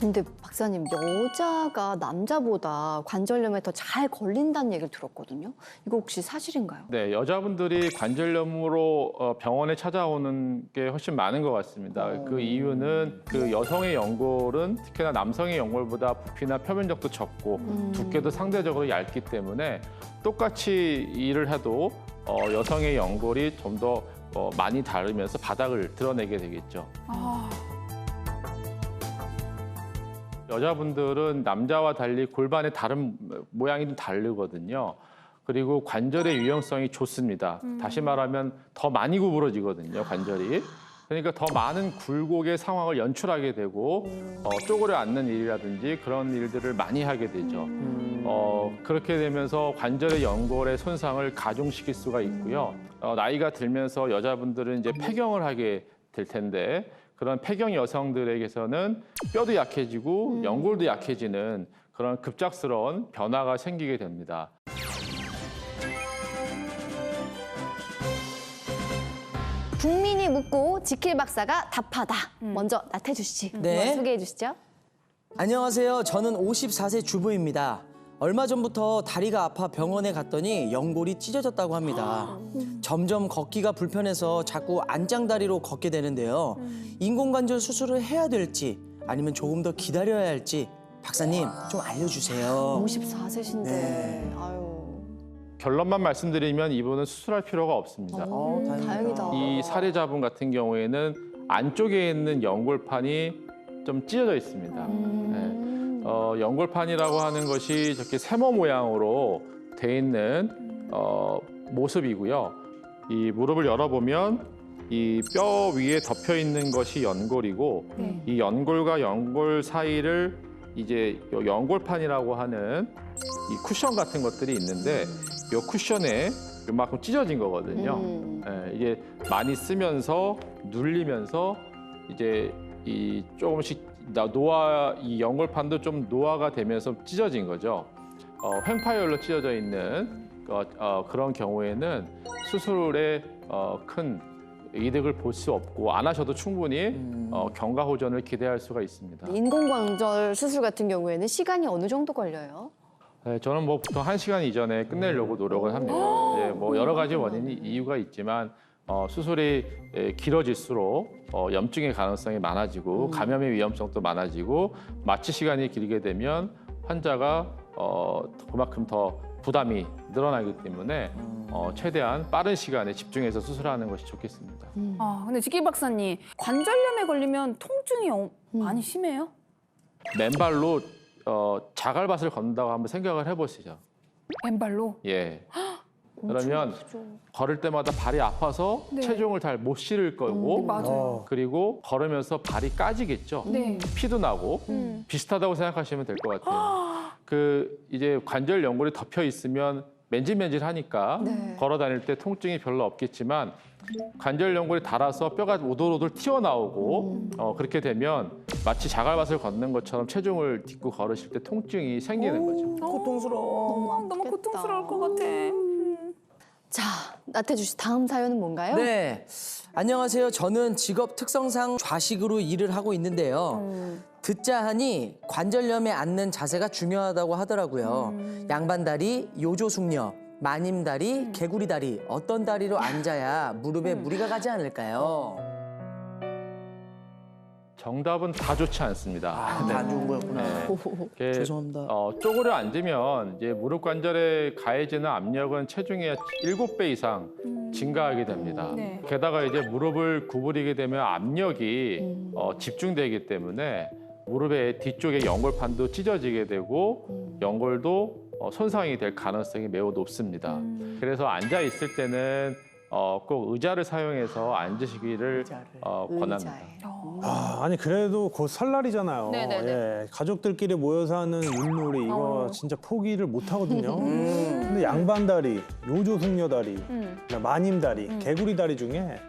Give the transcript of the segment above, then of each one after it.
근데 박사님, 여자가 남자보다 관절염에 더 잘 걸린다는 얘기를 들었거든요. 이거 혹시 사실인가요? 네, 여자분들이 관절염으로 병원에 찾아오는 게 훨씬 많은 것 같습니다. 그 이유는 그 여성의 연골은 특히나 남성의 연골보다 부피나 표면적도 적고 두께도 상대적으로 얇기 때문에 똑같이 일을 해도 여성의 연골이 좀 더 많이 다르면서 바닥을 드러내게 되겠죠. 여자분들은 남자와 달리 골반의 다른 모양이 좀 다르거든요. 그리고 관절의 유연성이 좋습니다. 다시 말하면 더 많이 구부러지거든요, 관절이. 그러니까 더 많은 굴곡의 상황을 연출하게 되고 쪼그려 앉는 일이라든지 그런 일들을 많이 하게 되죠. 그렇게 되면서 관절의 연골의 손상을 가중시킬 수가 있고요. 나이가 들면서 여자분들은 이제 폐경을 하게 될 텐데 그런 폐경 여성들에게서는 뼈도 약해지고 연골도 약해지는 그런 급작스러운 변화가 생기게 됩니다. 국민이 묻고 지킬 박사가 답하다. 먼저 나태주 씨, 네. 소개해 주시죠. 안녕하세요. 저는 54세 주부입니다. 얼마 전부터 다리가 아파 병원에 갔더니 연골이 찢어졌다고 합니다. 점점 걷기가 불편해서 자꾸 안짱다리로 걷게 되는데요. 인공관절 수술을 해야 될지 아니면 조금 더 기다려야 할지 박사님 좀 알려주세요. 54세신데, 네. 아유. 결론만 말씀드리면 이분은 수술할 필요가 없습니다. 다행이다. 이 살해자분 같은 경우에는 안쪽에 있는 연골판이 좀 찢어져 있습니다. 네. 연골판이라고 하는 것이 저렇게 세모 모양으로 돼 있는 모습이고요. 이 무릎을 열어보면 이 뼈 위에 덮여 있는 것이 연골이고 이 연골과 연골 사이를 이제 연골판이라고 하는 이 쿠션 같은 것들이 있는데 이 쿠션에 이만큼 찢어진 거거든요. 이게 많이 쓰면서 눌리면서 이제 이 조금씩 이 연골판도 좀 노화가 되면서 찢어진 거죠. 횡파열로 찢어져 있는 그런 경우에는 수술에 큰 이득을 볼 수 없고 안 하셔도 충분히 경과 호전을 기대할 수가 있습니다. 인공관절 수술 같은 경우에는 시간이 어느 정도 걸려요? 네, 저는 뭐 보통 1시간 이전에 끝내려고 노력을 합니다. 예, 뭐 여러 가지 이유가 있지만 수술이 길어질수록 염증의 가능성이 많아지고 감염의 위험성도 많아지고 마취 시간이 길게 되면 환자가 그만큼 더 부담이 늘어나기 때문에 최대한 빠른 시간에 집중해서 수술하는 것이 좋겠습니다. 근데 지킬 박사님, 관절염에 걸리면 통증이 많이 심해요? 맨발로 자갈밭을 걷는다고 한번 생각을 해보시죠. 맨발로? 예. 그러면 걸을 때마다 발이 아파서 네. 체중을 잘 못 실을 거고 맞아요. 그리고 걸으면서 발이 까지겠죠. 네. 피도 나고 비슷하다고 생각하시면 될 것 같아요. 그 이제 관절 연골이 덮여 있으면 맨질맨질하니까 네. 걸어 다닐 때 통증이 별로 없겠지만 관절 연골이 닿아서 뼈가 오돌오돌 튀어나오고 그렇게 되면 마치 자갈밭을 걷는 것처럼 체중을 딛고 걸으실 때 통증이 생기는 거죠. 고통스러워. 너무 고통스러울 것 같아. 자, 나태주 씨, 다음 사연은 뭔가요? 네. 안녕하세요. 저는 직업 특성상 좌식으로 일을 하고 있는데요. 듣자 하니 관절염에 앉는 자세가 중요하다고 하더라고요. 양반다리, 요조숙녀, 마님다리, 개구리다리 어떤 다리로 앉아야 무릎에 무리가 가지 않을까요? 정답은 다 좋지 않습니다. 다 안 좋은 거였구나. 이렇게, 죄송합니다. 쪼그려 앉으면 이제 무릎 관절에 가해지는 압력은 체중의 7배 이상 증가하게 됩니다. 네. 게다가 이제 무릎을 구부리게 되면 압력이 집중되기 때문에 무릎의 뒤쪽의 연골판도 찢어지게 되고 연골도 손상이 될 가능성이 매우 높습니다. 그래서 앉아 있을 때는 꼭 의자를 사용해서 앉으시기를 권합니다. 의자에. 아니 그래도 곧 설날이잖아요. 네네네. 예, 가족들끼리 모여서 하는 윷놀이 이거 진짜 포기를 못 하거든요. 근데 양반다리, 요조숙녀다리, 마님다리, 개구리다리 중에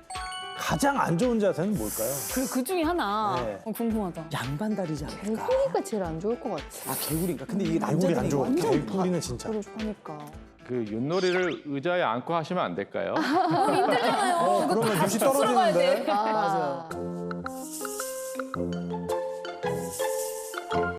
가장 안 좋은 자세는 뭘까요? 그 중에 하나 네. 궁금하다. 양반다리지 않을까? 개구리가 제일 안 좋을 것 같아. 아 개구리인가? 근데 이게 개구리 남자들이 안 좋아. 완전 개구리는 진짜. 하니까. 그 윷놀이를 의자에 앉고 하시면 안 될까요? 힘들잖아요. 그러면 다시 유시 떨어지는데. 들어가야 돼. 맞아요.